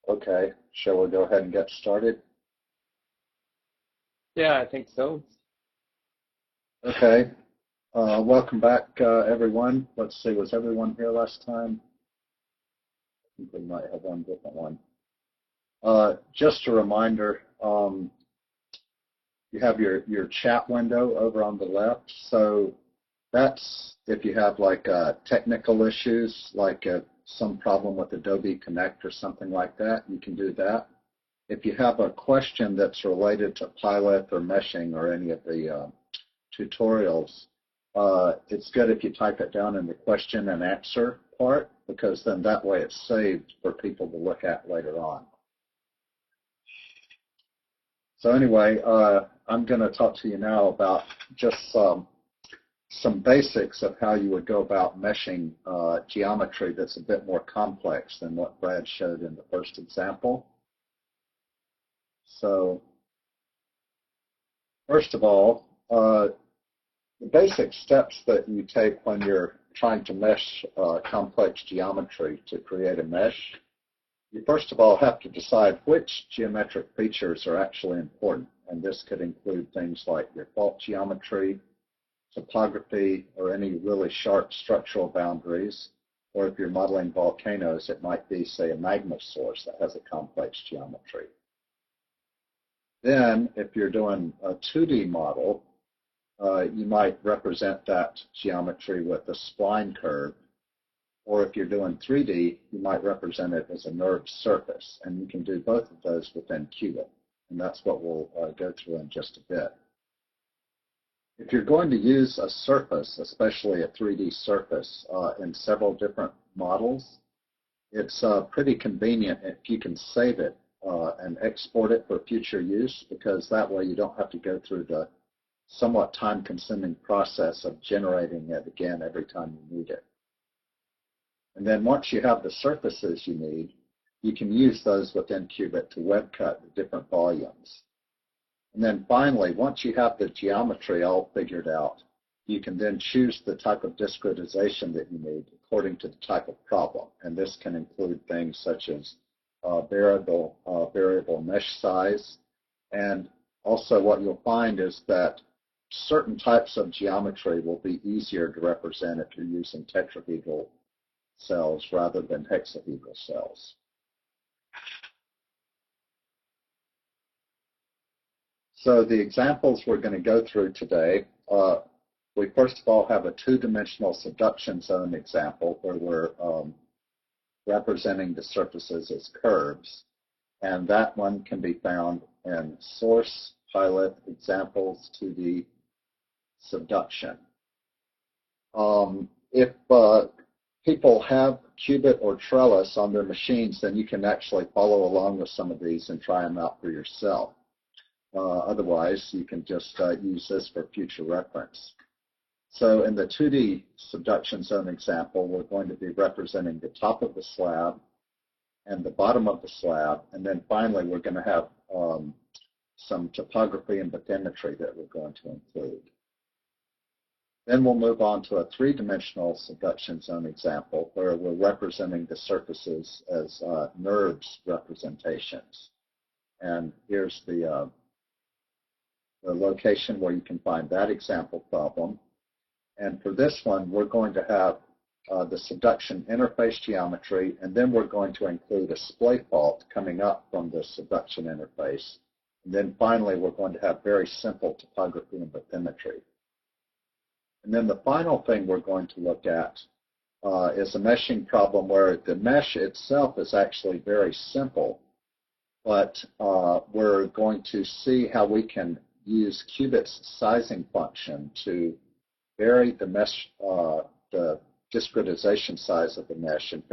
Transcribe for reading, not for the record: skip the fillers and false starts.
Okay, shall we go ahead and get started? Yeah, I think so. Okay, welcome back, everyone. Let's see, was everyone here last time? I think we might have one different one. Just a reminder, you have your chat window over on the left. So that's if you have like technical issues, like some problem with Adobe Connect or something like that, you can do that. If you have a question that's related to Pilot or meshing or any of the tutorials, it's good if you type it down in the question and answer part, because then that way it's saved for people to look at later on. So anyway, I'm going to talk to you now about just some basics of how you would go about meshing geometry that's a bit more complex than what Brad showed in the first example. So first of all, the basic steps that you take when you're trying to mesh complex geometry to create a mesh, you first of all have to decide which geometric features are actually important. And this could include things like your fault geometry, topography, or any really sharp structural boundaries. Or if you're modeling volcanoes, it might be, say, a magma source that has a complex geometry. Then, if you're doing a 2D model, you might represent that geometry with a spline curve. Or if you're doing 3D, you might represent it as a NURBS surface. And you can do both of those within Qubit. And that's what we'll go through in just a bit. If you're going to use a surface, especially a 3D surface, in several different models, it's pretty convenient if you can save it and export it for future use, because that way you don't have to go through the somewhat time-consuming process of generating it again every time you need it. And then once you have the surfaces you need, you can use those within Qubit to web cut the different volumes. And then finally, once you have the geometry all figured out, you can then choose the type of discretization that you need according to the type of problem. And this can include things such as variable mesh size. And also what you'll find is that certain types of geometry will be easier to represent if you're using tetrahedral cells rather than hexahedral cells. So the examples we're going to go through today, we first of all have a two-dimensional subduction zone example where we're representing the surfaces as curves. And that one can be found in Source, Pilot, Examples, 2D, Subduction. If people have Qubit or Trellis on their machines, then you can actually follow along with some of these and try them out for yourself. Otherwise, you can just use this for future reference. So in the 2D subduction zone example, we're going to be representing the top of the slab and the bottom of the slab, and then finally we're going to have some topography and bathymetry that we're going to include. Then we'll move on to a three-dimensional subduction zone example where we're representing the surfaces as NURBS representations. And here's the location where you can find that example problem. And for this one, we're going to have the subduction interface geometry, and then we're going to include a splay fault coming up from the subduction interface. And then finally, we're going to have very simple topography and bathymetry. And then the final thing we're going to look at is a meshing problem where the mesh itself is actually very simple, but we're going to see how we can use Qubit's sizing function to vary the mesh, the discretization size of the mesh and